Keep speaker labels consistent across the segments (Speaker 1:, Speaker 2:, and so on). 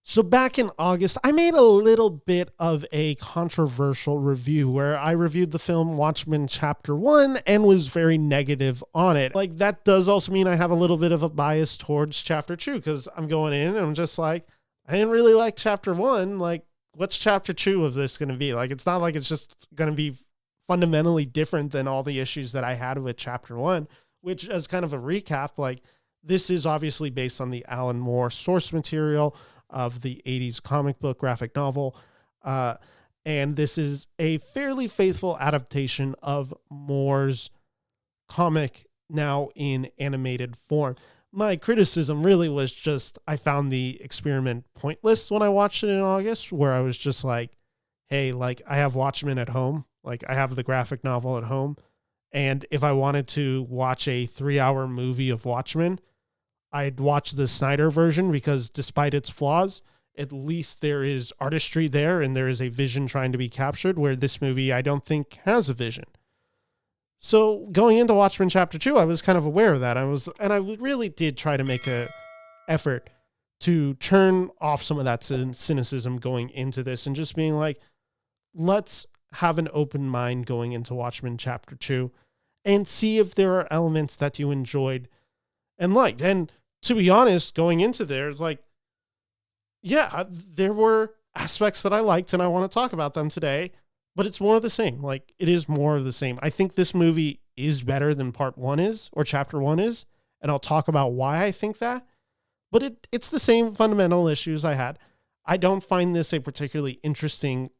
Speaker 1: So back in August, I made a little bit of a controversial review where I reviewed the film Watchmen Chapter 1 and was very negative on it. Like, that does also mean I have a little bit of a bias towards Chapter 2 because I'm going in and I'm just like, I didn't really like Chapter 1. Like, what's Chapter 2 of this going to be? Like, it's not like it's just going to be fundamentally different than all the issues that I had with Chapter 1, which, as kind of a recap, like, this is obviously based on the Alan Moore source material of the 80s comic book graphic novel. And this is a fairly faithful adaptation of Moore's comic now in animated form. My criticism really was just, I found the experiment pointless when I watched it in August, where I was just like, hey, like, I have Watchmen at home. Like, I have the graphic novel at home. And if I wanted to watch a 3-hour movie of Watchmen, I'd watch the Snyder version because despite its flaws, at least there is artistry there and there is a vision trying to be captured, where this movie, I don't think, has a vision. So going into Watchmen Chapter 2, I was kind of aware of that. I really did try to make a effort to turn off some of that cynicism going into this and just being like, let's have an open mind going into Watchmen Chapter 2 and see if there are elements that you enjoyed and liked. And to be honest, going into there, like, yeah, there were aspects that I liked and I want to talk about them today, but it's more of the same. Like, it is more of the same. I think this movie is better than part 1 is, or Chapter 1 is, and I'll talk about why I think that, but it's the same fundamental issues I had. I don't find this a particularly interesting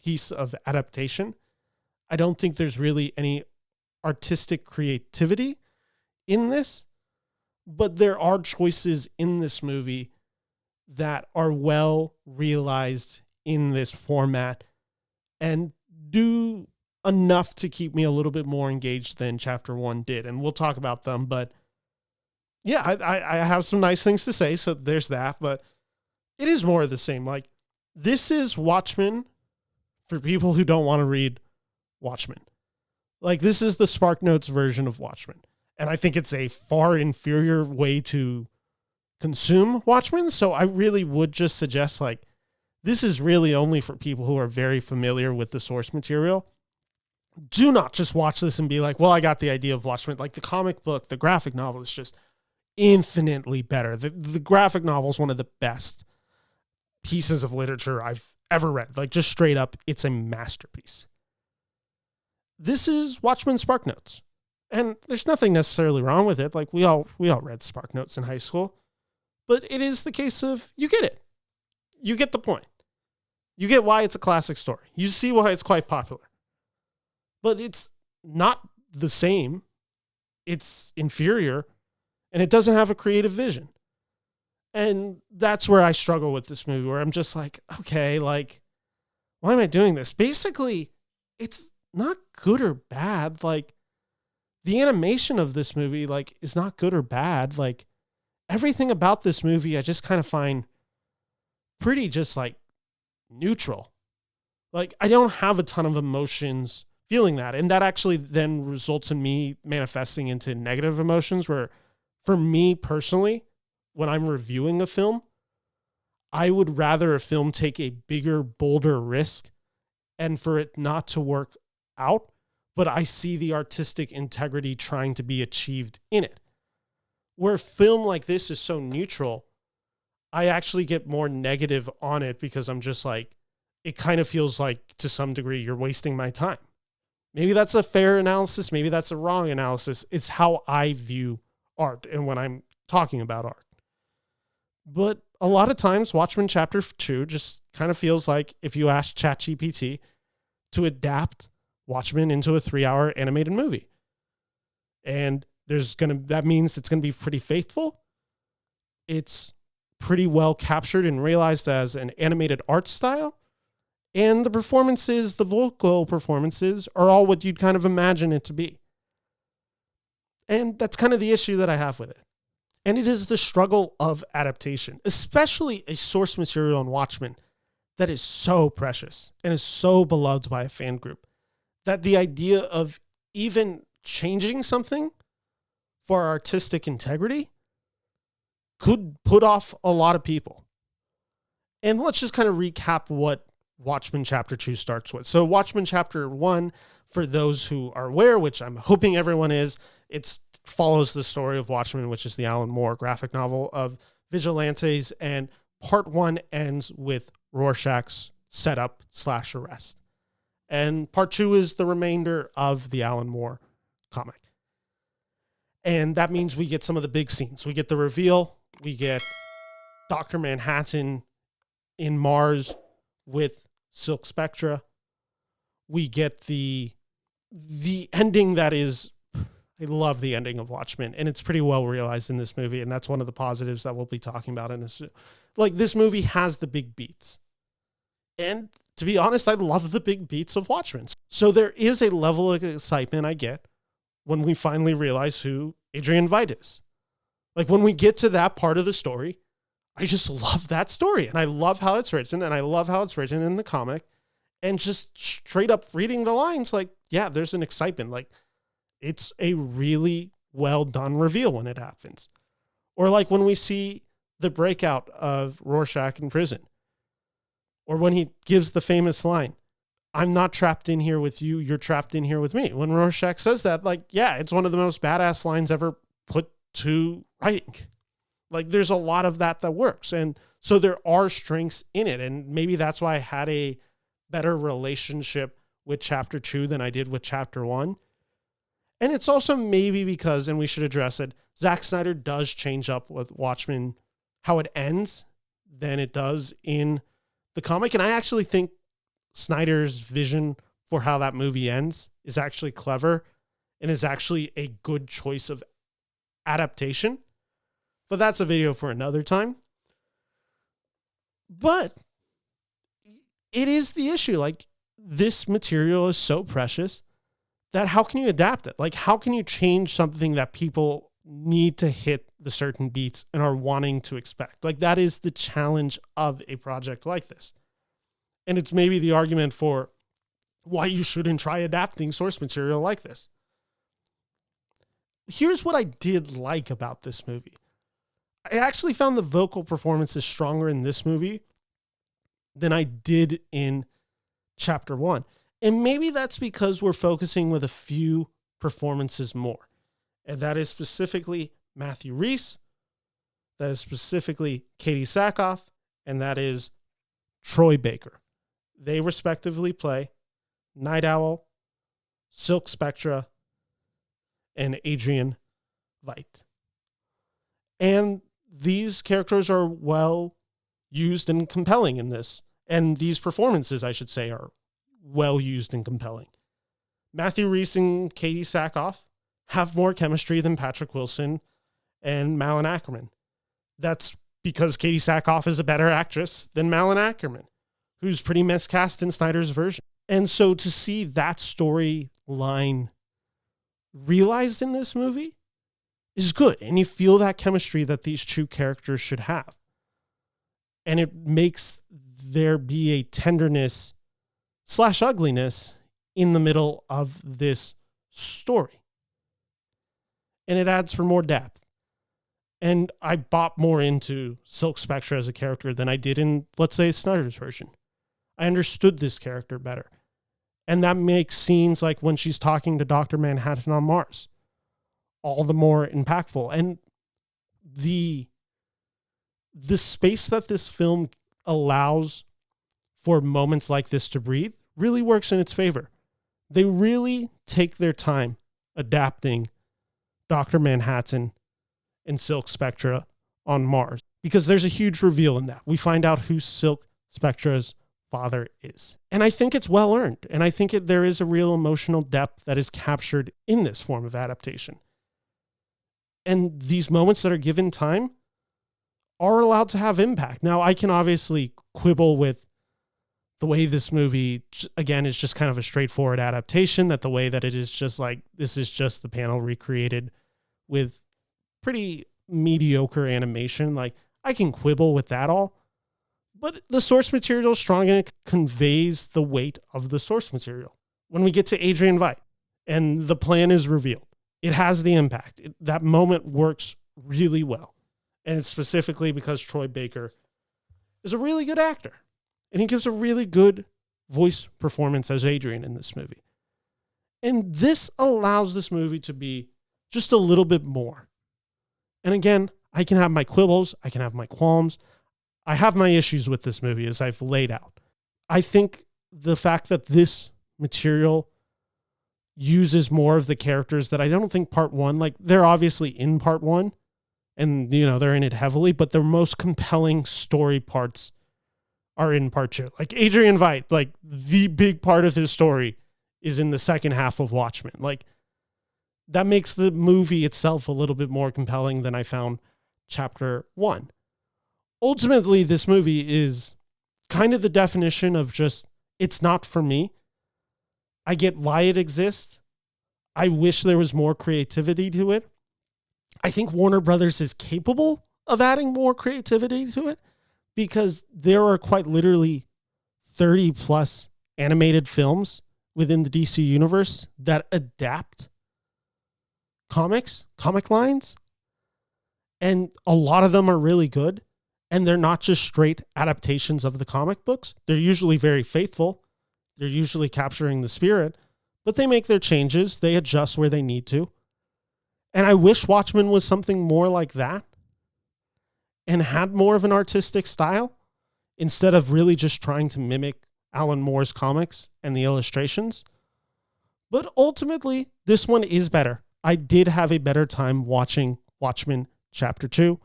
Speaker 1: piece of adaptation. I don't think there's really any artistic creativity in this. But there are choices in this movie that are well realized in this format and do enough to keep me a little bit more engaged than Chapter 1 did. And we'll talk about them. But yeah, I have some nice things to say. So there's that. But it is more of the same. Like, this is Watchmen for people who don't want to read Watchmen. Like, this is the SparkNotes version of Watchmen. And I think it's a far inferior way to consume Watchmen. So I really would just suggest, like, this is really only for people who are very familiar with the source material. Do not just watch this and be like, well, I got the idea of Watchmen. Like, the comic book, the graphic novel is just infinitely better. The graphic novel is one of the best pieces of literature I've ever read. Like, just straight up, it's a masterpiece. This is Watchmen SparkNotes. And there's nothing necessarily wrong with it. Like, we all read SparkNotes in high school. But it is the case of, you get it. You get the point. You get why it's a classic story. You see why it's quite popular. But it's not the same. It's inferior. And it doesn't have a creative vision. And that's where I struggle with this movie, where I'm just like, okay, like, why am I doing this? Basically, it's not good or bad. Like, the animation of this movie, like, is not good or bad. Like, everything about this movie, I just kind of find pretty just, like, neutral. Like, I don't have a ton of emotions feeling that. And that actually then results in me manifesting into negative emotions, where, for me personally, when I'm reviewing a film, I would rather a film take a bigger, bolder risk and for it not to work out, but I see the artistic integrity trying to be achieved in it. Where a film like this is so neutral, I actually get more negative on it because I'm just like, it kind of feels like, to some degree, you're wasting my time. Maybe that's a fair analysis. Maybe that's a wrong analysis. It's how I view art and when I'm talking about art. But a lot of times, Watchmen Chapter 2 just kind of feels like if you ask ChatGPT to adapt Watchmen into a 3-hour animated movie. And that means it's going to be pretty faithful. It's pretty well captured and realized as an animated art style. And the performances, the vocal performances, are all what you'd kind of imagine it to be. And that's kind of the issue that I have with it. And it is the struggle of adaptation, especially a source material on Watchmen that is so precious and is so beloved by a fan group, that the idea of even changing something for artistic integrity could put off a lot of people. And let's just kind of recap what Watchmen Chapter 2 starts with. So Watchmen Chapter 1, for those who are aware, which I'm hoping everyone is, it follows the story of Watchmen, which is the Alan Moore graphic novel of vigilantes, and part 1 ends with Rorschach's setup / arrest. And part 2 is the remainder of the Alan Moore comic. And that means we get some of the big scenes. We get the reveal. We get Dr. Manhattan in Mars with Silk Spectra. We get the ending that is, I love the ending of Watchmen, and it's pretty well realized in this movie, and that's one of the positives that we'll be talking about in this. Like, this movie has the big beats. And to be honest, I love the big beats of Watchmen. So there is a level of excitement I get when we finally realize who Adrian Veidt is. Like, when we get to that part of the story, I just love that story. And I love how it's written, and I love how it's written in the comic. And just straight up reading the lines, like, yeah, there's an excitement. Like, it's a really well done reveal when it happens. Or like when we see the breakout of Rorschach in prison. Or when he gives the famous line, "I'm not trapped in here with you, you're trapped in here with me." When Rorschach says that, like, yeah, it's one of the most badass lines ever put to writing. Like, there's a lot of that works. And so there are strengths in it. And maybe that's why I had a better relationship with Chapter 2 than I did with Chapter 1. And it's also maybe because, and we should address it, Zack Snyder does change up with Watchmen, how it ends, than it does in the comic. And I actually think Snyder's vision for how that movie ends is actually clever and is actually a good choice of adaptation. But that's a video for another time. But it is the issue. Like, this material is so precious that how can you adapt it? Like, how can you change something that people need to hit the certain beats and are wanting to expect? Like, that is the challenge of a project like this. And it's maybe the argument for why you shouldn't try adapting source material like this. Here's what I did like about this movie. I actually found the vocal performances stronger in this movie than I did in Chapter 1. And maybe that's because we're focusing with a few performances more. And that is specifically Matthew Rhys, that is specifically Katee Sackoff, and that is Troy Baker. They respectively play Night Owl, Silk Spectra, and Adrian Veidt. And these characters are well used and compelling in this. And these performances, I should say, are well used and compelling. Matthew Rhys and Katee Sackoff have more chemistry than Patrick Wilson and Malin Ackerman. That's because Katee Sackoff is a better actress than Malin Ackerman, who's pretty miscast in Snyder's version. And so to see that storyline realized in this movie is good. And you feel that chemistry that these two characters should have. And it makes there be a tenderness / ugliness in the middle of this story. And it adds for more depth. And I bought more into Silk Spectra as a character than I did in, let's say, Snyder's version. I understood this character better. And that makes scenes like when she's talking to Dr. Manhattan on Mars all the more impactful. And the space that this film allows for moments like this to breathe really works in its favor. They really take their time adapting Dr. Manhattan and Silk Spectra on Mars, because there's a huge reveal in that. We find out who Silk Spectra's father is. And I think it's well earned. And I think there is a real emotional depth that is captured in this form of adaptation. And these moments that are given time are allowed to have impact. Now, I can obviously quibble with the way this movie, again, is just kind of a straightforward adaptation, that the way that it is just like, this is just the panel recreated with pretty mediocre animation. Like, I can quibble with that all, but the source material is strong and it conveys the weight of the source material. When we get to Adrian Veidt and the plan is revealed, it has the impact. That moment works really well. And it's specifically because Troy Baker is a really good actor. And he gives a really good voice performance as Adrian in this movie. And this allows this movie to be just a little bit more. And again, I can have my quibbles. I can have my qualms. I have my issues with this movie as I've laid out. I think the fact that this material uses more of the characters that I don't think part one, like they're obviously in part one and, you know, they're in it heavily, but the most compelling story parts are in part two. Like Adrian Veidt, like the big part of his story is in the second half of Watchmen. Like that makes the movie itself a little bit more compelling than I found chapter one. Ultimately, this movie is kind of the definition of just, it's not for me. I get why it exists. I wish there was more creativity to it. I think Warner Brothers is capable of adding more creativity to it because there are quite literally 30 plus animated films within the DC universe that adapt comic lines. And a lot of them are really good. And they're not just straight adaptations of the comic books. They're usually very faithful. They're usually capturing the spirit, but they make their changes. They adjust where they need to. And I wish Watchmen was something more like that and had more of an artistic style instead of really just trying to mimic Alan Moore's comics and the illustrations. But ultimately, this one is better. I did have a better time watching Watchmen Chapter 2.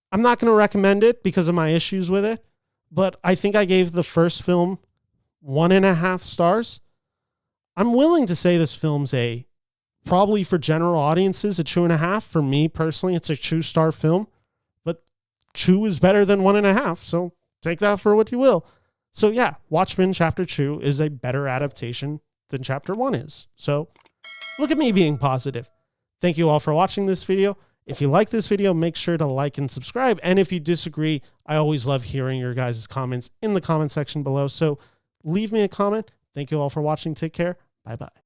Speaker 1: I'm not going to recommend it because of my issues with it, but I think I gave the first film 1.5 stars. I'm willing to say this film's probably for general audiences, a 2.5. For me personally, it's a 2-star film, but 2 is better than 1.5. So take that for what you will. So yeah, Watchmen Chapter 2 is a better adaptation than Chapter 1 is. So look at me being positive. Thank you all for watching this video. If you like this video, make sure to like and subscribe. And if you disagree, I always love hearing your guys' comments in the comment section below. So leave me a comment. Thank you all for watching. Take care. Bye-bye.